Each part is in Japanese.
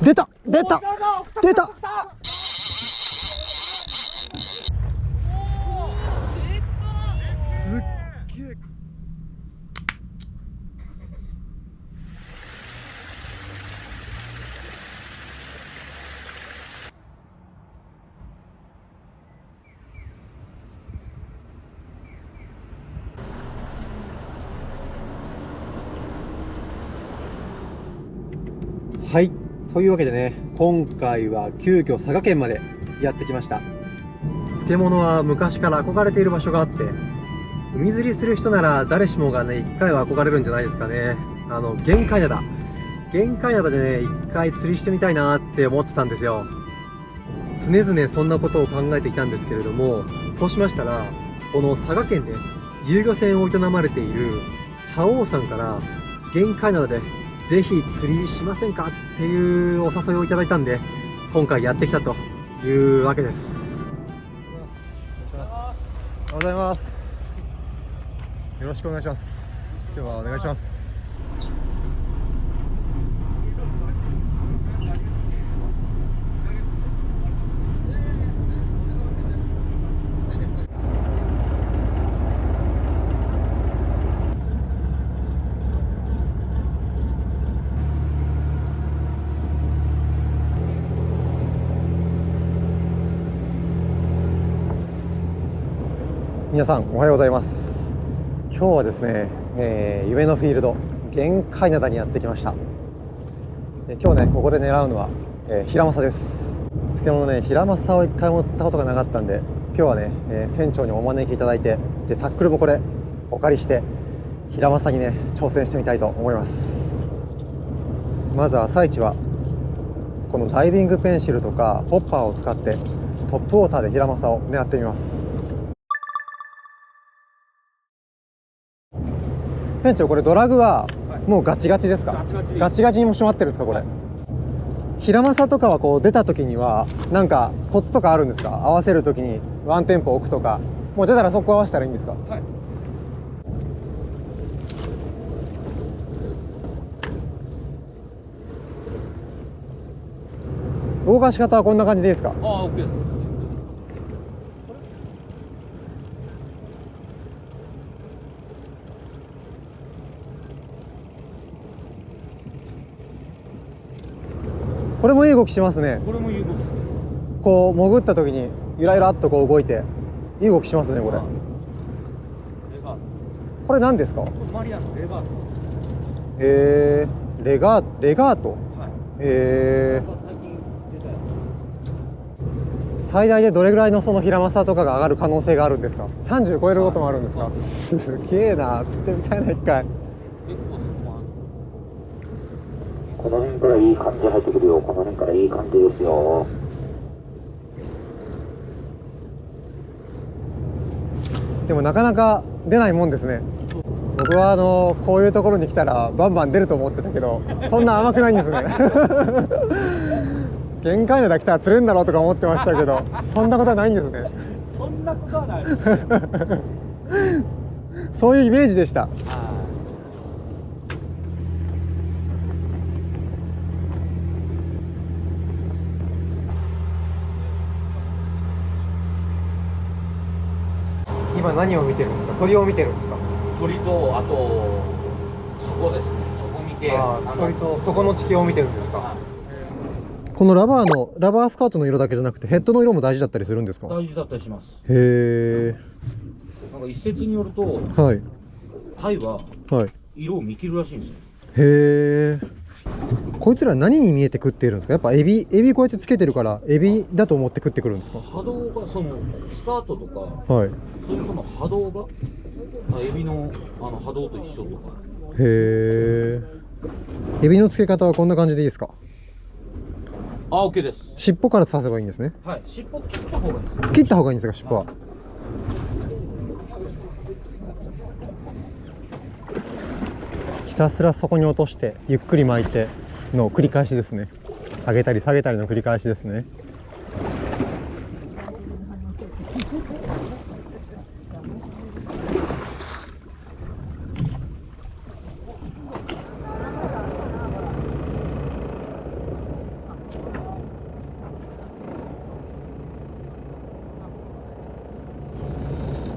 出た出た出た。すっげえ。はい、というわけでね、今回は急遽佐賀県までやってきました。漬物は昔から憧れている場所があって、海釣りする人なら誰しもがね、一回は憧れるんじゃないですかね。玄界灘。玄界灘でね、一回釣りしてみたいなって思ってたんですよ。常々そんなことを考えていたんですけれども、そうしましたら、この佐賀県で遊漁船を営まれている覇王さんから、玄界灘でぜひ釣りしませんかっていうお誘いをいただいたんで、今回やってきたというわけです。おはようございます。よろしくお願いします。今日はお願いします。皆さんおはようございます。今日はですね、夢のフィールド玄界灘にやってきました。今日ねここで狙うのは、ヒラマサです。漬物ね、ヒラマサを一回も釣ったことがなかったんで、今日はね、船長にお招きいただいて、でタックルもこれお借りしてヒラマサにね挑戦してみたいと思います。まず朝一はこのダイビングペンシルとかホッパーを使ってトップウォーターでヒラマサを狙ってみます。店長、これドラグはもうガチガチですか？ガチガチにも締まってるんですか？これヒラマサとかはこう出た時にはなんかコツとかあるんですか？合わせる時にワンテンポ置くとか、もう出たらそこ合わせたらいいんですか？はい。動かし方はこんな感じでいいですか？ああ、OK です。これもいい動きしますね。これもいい動きですね。こう潜った時にゆらゆらっとこう動いていい動きしますね。これこれ何ですか？マリアのレガート。レガート。最大でどれぐらいのそのヒラマサとかが上がる可能性があるんですか？30超えることもあるんですか？すげえな、釣ってみたいな一回。この辺からいい感じ入ってくるよ。この辺からいい感じですよ。でもなかなか出ないもんですね。僕はこういうところに来たらバンバン出ると思ってたけど、そんな甘くないんですね。玄界灘来たら釣れるんだろうとか思ってましたけど、そんなことはないんですね。そんなことはない。そういうイメージでした。今何を見てるんですか？鳥を見てるんですか？鳥と、あとそこですね。そこ見て、鳥とそこの地形を見てるんですか？このラバースカートの色だけじゃなくてヘッドの色も大事だったりするんですか？大事だったりします。へえ。なんか一説によると、はい。タイは色を見切るらしいんですよ。へえ。こいつら何に見えて食っているんですか？やっぱエビこうやってつけてるからエビだと思って食ってくるんですか？波動がそのスタートとか、はい。そういうこの波動がエビの波動と一緒とか。へえ。エビの付け方はこんな感じでいいですか？あ、OK です。尻尾から刺せばいいんですね。はい。尻尾切った方がいいです。切った方がいいんですか？尻尾は。ひたすらそこに落としてゆっくり巻いての繰り返しですね。上げたり下げたりの繰り返しですね。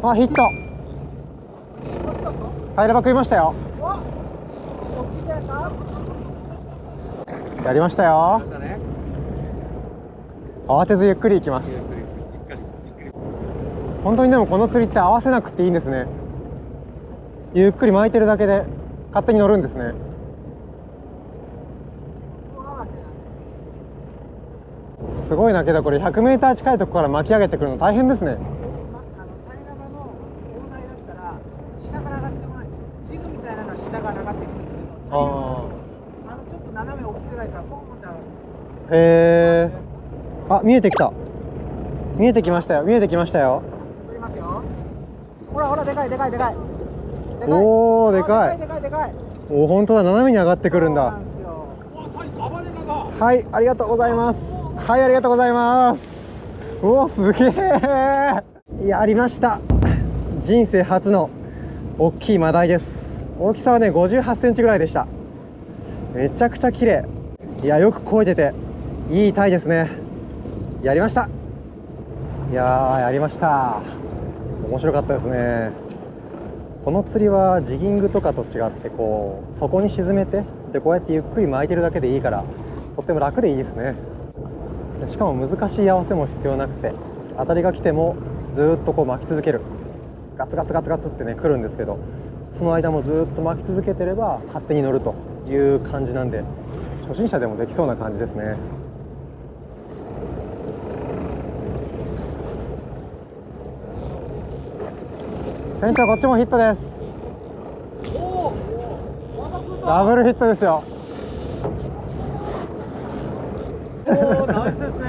あ、ヒット。入れば食いましたよ。やりましたよ。慌てずゆっくり行きます。本当にでもこの釣りって合わせなくていいんですね。ゆっくり巻いてるだけで勝手に乗るんですね。すごいな。けどこれ 100m 近いとこから巻き上げてくるの大変ですね。平ら場の大台だったら下から上がってこないんですよ。ジグみたいなのは下から上がってくるんですけど、ちょっと斜め起きづらいからポンって上がる。へえ。あ、見えてきた。見えてきましたよ。見えてきましたよ。取りますよ。ほらほら、でかいでかいでかい。おお、でかい。でかいでかい。おお、本当だ。斜めに上がってくるんだ。そうなんですよ。はい、ありがとうございます。はい、ありがとうございます。おお、すげえ。やりました。人生初の大きいマダイです。大きさはね、58センチぐらいでした。めちゃくちゃ綺麗。いや、よく漕いでていいタイですね。やりました。いやー、やりました。面白かったですね。この釣りはジギングとかと違って、こう底に沈めて、でこうやってゆっくり巻いてるだけでいいから、とっても楽でいいですね。しかも難しい合わせも必要なくて、当たりが来てもずっとこう巻き続ける。ガツガツガツガツってね来るんですけど、その間もずっと巻き続けてれば勝手に乗るという感じなんで、初心者でもできそうな感じですね。船長、こっちもヒットです。ダブルヒットですよ。おお、ナイスですね。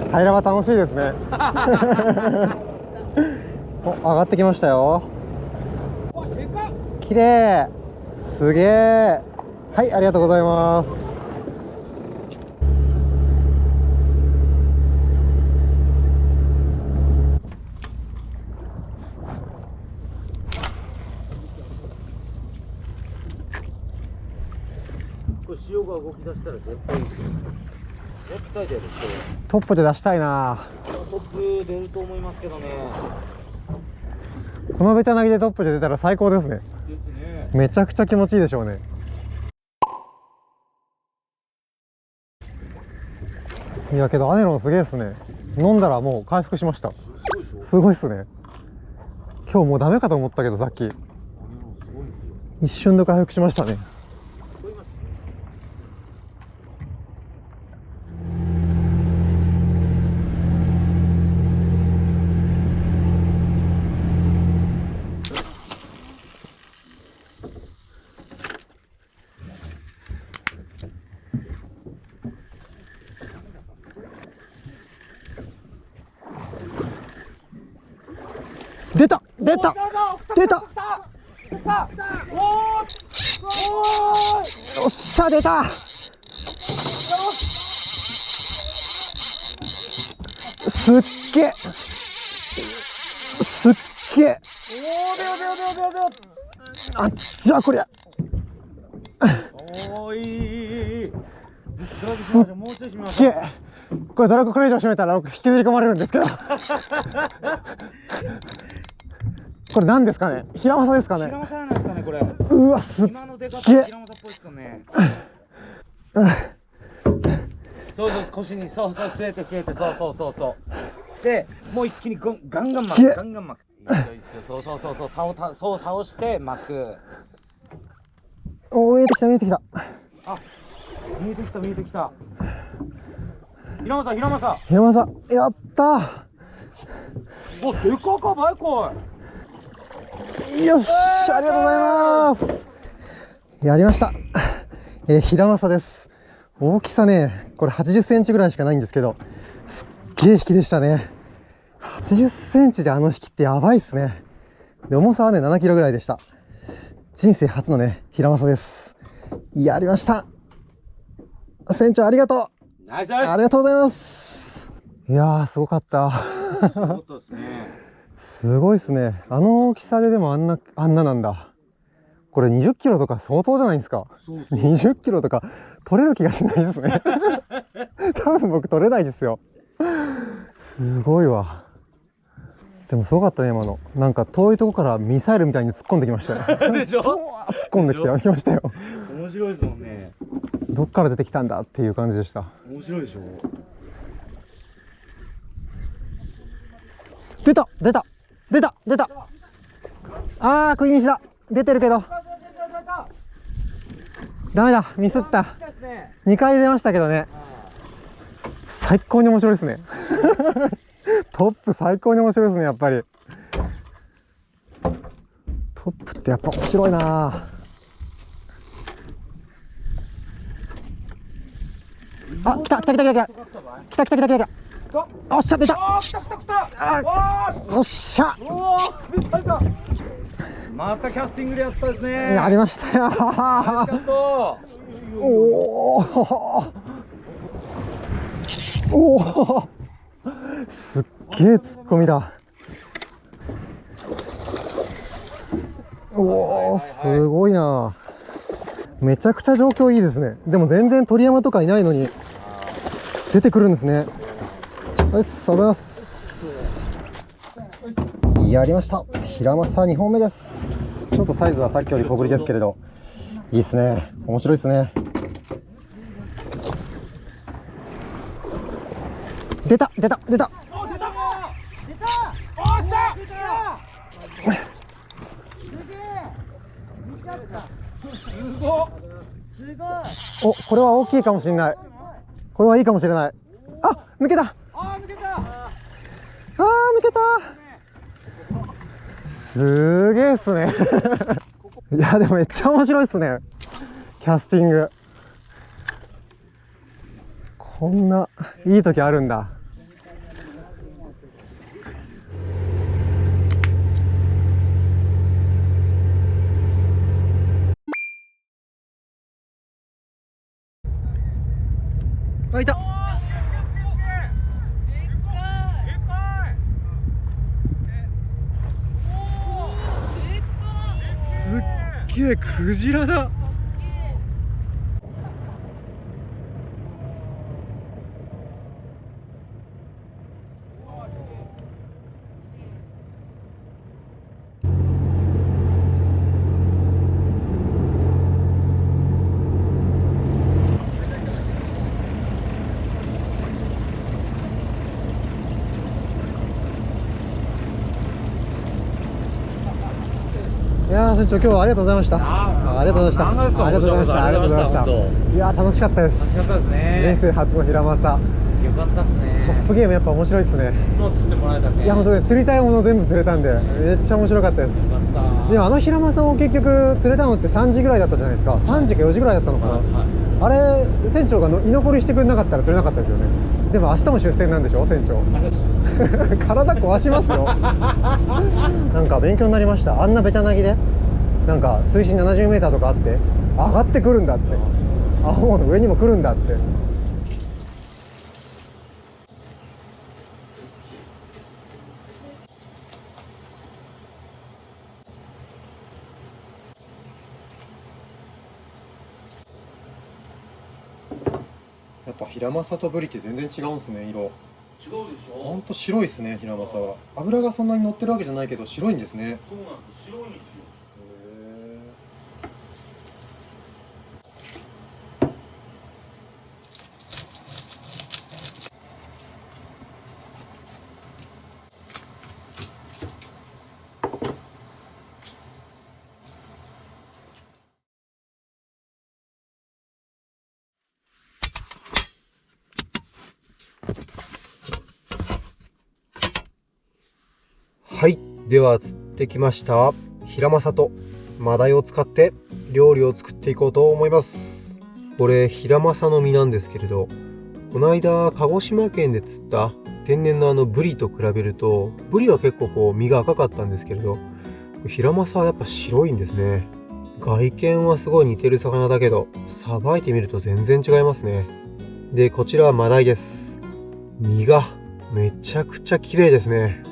平らは楽しいですね。お、上がってきましたよ。綺麗。すげえ。はい、ありがとうございます。これ潮が動き出したら絶対いいですよ。絶対出る。トップで出したいな。トップ出ると思いますけどね。このベタなぎでトップで出たら最高ですね。ですね。めちゃくちゃ気持ちいいでしょうね。いやけどアネロンすげえですね。飲んだらもう回復しました。すごいっすね。今日もうダメかと思ったけど、さっき一瞬で回復しましたね。出た出た出た。よっしゃ、出た。すっげえすっげえ。あっちゃこりゃ。おー、いい。すっげえ。これドラッグこれ以上締めたら僕引きずり込まれるんですけど。これ何ですかね。ヒラマサですかね。ヒラマサなんですかね、これ。うわ、すっ今の出方げえ。ヒラマサっぽいですかね。そうそう、腰にそうそう据えてそうで、もう一気にガンガン巻く、ガンガン巻く。そうそう倒して巻く。おー、見えてきた見えてきた。あ、見えてきた。ヒラマサ。ヒラマサ、やったー。お、でかかばいこい。よし、ありがとうございます。やりました。ヒラマサです。大きさね、これ80センチぐらいしかないんですけど、すっげえ引きでしたね。80センチであの引きってやばいっすね。で、重さはね、7キロぐらいでした。人生初のね、ヒラマサです。やりました。船長ありがとう。ナイス。ありがとうございます。いやー、すごかった。すごいですね。あの大きさででもあんななんだ。これ20キロとか相当じゃないですか。20キロとか取れる気がしないですね。多分僕取れないですよ。すごいわ。でもすごかったね今の。なんか遠いとこからミサイルみたいに突っ込んできましたよ。でしょ。突っ込んできましたよ。面白いですもんね。どっから出てきたんだっていう感じでした。面白いでしょ。出た出た出た出た。ああ、食いミスだ。出てるけどダメだ、ミスった。2回出ましたけどね。最高に面白いですね。トップ最高に面白いですね、やっぱり。トップってやっぱ面白いな。あ、来た来た来た来た来た来た来た来た来た。おっしゃ、出た。おっしゃ。またキャスティングでやったですね。やりましたよ。おお。おお。すっげえツッコミだ。おお、すごいな。めちゃくちゃ状況いいですね。でも全然鳥山とかいないのに出てくるんですね。はい、ありがとうございます。やりました。平正2本目です。ちょっとサイズはさっきより小ぶりですけれど、いいですね。面白いですね。出た出た出た。お、これは大きいかもしれない。これはいいかもしれない。あ、抜けた。抜けた。すげえっすね。いやでもめっちゃ面白いっすね、キャスティング。こんないい時あるんだ。あ、いた。すっげえクジラだ。いやー、船長、今日はありがとうございました。ありがとうございました。長いですか。ありがとうございました。ありがとうございました。本いやー、楽しかったです。楽しかったですね。人生初のヒラマサ。よかったですね。トップゲームやっぱ面白いですね。もう釣ってもらえたね。いや、本当に釣りたいもの全部釣れたんで、めっちゃ面白かったです。よかった。でもあのヒラマサも結局釣れたのって3時ぐらいだったじゃないですか。3時か4時ぐらいだったのかな。あれ、船長が居残りしてくれなかったら釣れなかったですよね。でも明日も出船なんでしょ、船長。体壊しますよ。なんか勉強になりました。あんなベタなぎでなんか水深 70m とかあって上がってくるんだって、青物の上にも来るんだって。やっぱヒラマサとブリって全然違うんですね、色。違うでしょ。ほんと白いですね、ヒラマサは。油がそんなに乗ってるわけじゃないけど白いんですね。そうなんです。白いんですよ。はい、では釣ってきましたヒラマサとマダイを使って料理を作っていこうと思います。これヒラマサの身なんですけれど、この間鹿児島県で釣った天然のブリと比べると、ブリは結構こう身が赤かったんですけれど、ヒラマサはやっぱ白いんですね。外見はすごい似てる魚だけど、さばいてみると全然違いますね。で、こちらはマダイです。身がめちゃくちゃ綺麗ですね。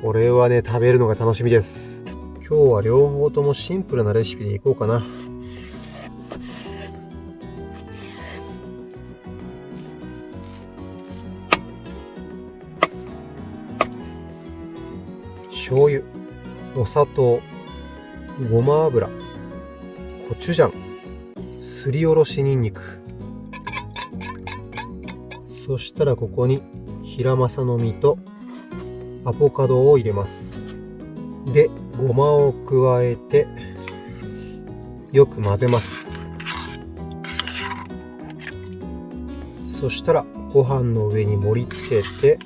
これはね、食べるのが楽しみです。今日は両方ともシンプルなレシピでいこうかな。醤油、お砂糖、ごま油、コチュジャン、すりおろしにんにく、そしたらここにヒラマサの実とアボカドを入れます。で、ごまを加えてよく混ぜます。そしたらご飯の上に盛り付けて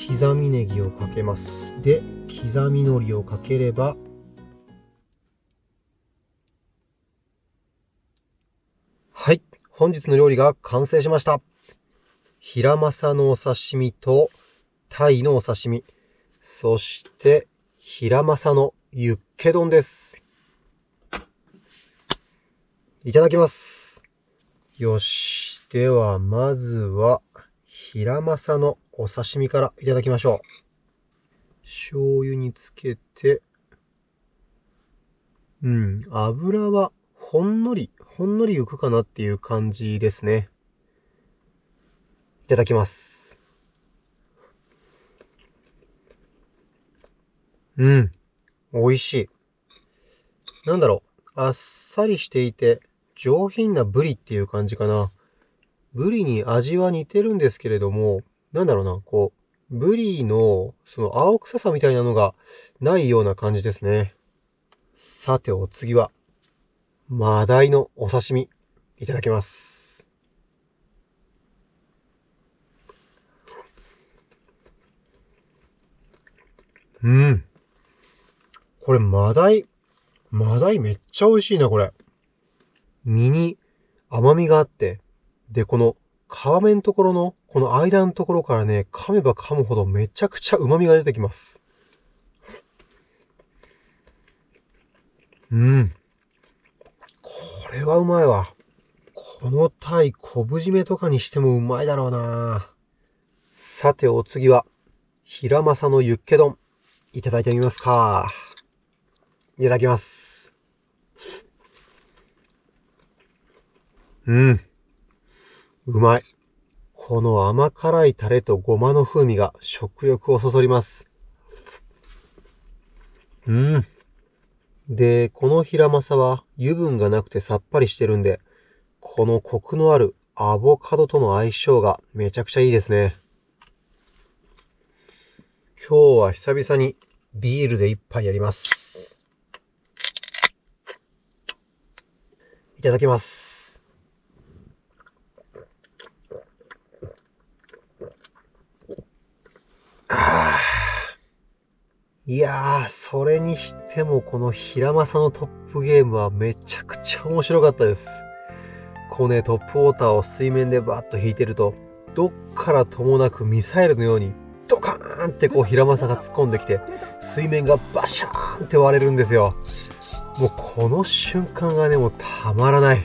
刻みネギをかけます。で、刻み海苔をかければはい、本日の料理が完成しました。ヒラマサのお刺身とタイのお刺身、そしてヒラマサのユッケ丼です。いただきます。よし、ではまずはヒラマサのお刺身からいただきましょう。醤油につけて、油はほんのり浮くかなっていう感じですね。いただきます。美味しい。なんだろう、あっさりしていて上品なブリっていう感じかな。ブリに味は似てるんですけれども、なんだろうな、ブリのその青臭さみたいなのがないような感じですね。さてお次はマダイのお刺身いただきます。これマダイめっちゃ美味しいな、これ。身に甘みがあって、で、この皮目のところの、この間のところからね、噛めば噛むほどめちゃくちゃ旨味が出てきます。これはうまいわ。このタイ、昆布締めとかにしてもうまいだろうな。さてお次は、ヒラマサのユッケ丼。いただいてみますか。いただきます。うまい。この甘辛いタレとごまの風味が食欲をそそります。で、このヒラマサは油分がなくてさっぱりしてるんで、このコクのあるアボカドとの相性がめちゃくちゃいいですね。今日は久々にビールで一杯やります。いただきます。いやー、それにしてもこのヒラマサのトップゲームはめちゃくちゃ面白かったです。こうね、トップウォーターを水面でバッと引いてると、どっからともなくミサイルのようにドカーンってヒラマサが突っ込んできて、水面がバシャーンって割れるんですよ。もうこの瞬間がね、もうたまらない。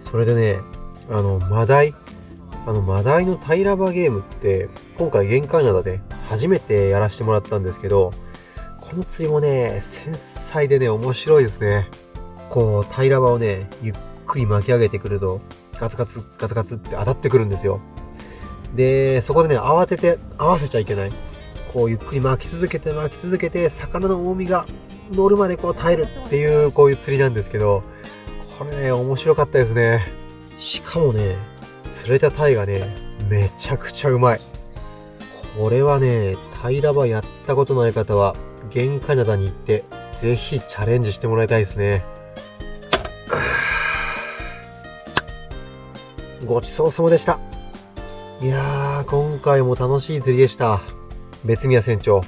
それでね、マダイのタイラバゲームって今回玄界灘で初めてやらせてもらったんですけど、この釣りもね、繊細でね、面白いですね。タイラバをね、ゆっくり巻き上げてくるとガツガツガツガツって当たってくるんですよ。で、そこでね、慌てて合わせちゃいけない。ゆっくり巻き続けて魚の重みが乗るまで耐えるっていうこういう釣りなんですけど、これね、面白かったですね。しかもね、釣れたタイがね、めちゃくちゃうまい。これはね、タイラバやったことない方は玄界灘に行ってぜひチャレンジしてもらいたいですね。ごちそうさまでした。いやー、今回も楽しい釣りでした。別宮船長、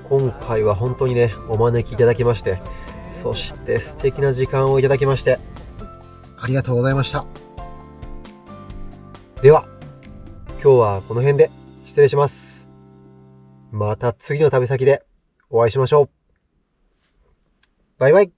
今回は本当にね、お招きいただきまして、そして素敵な時間をいただきましてありがとうございました。では今日はこの辺で失礼します。また次の旅先でお会いしましょう。バイバイ。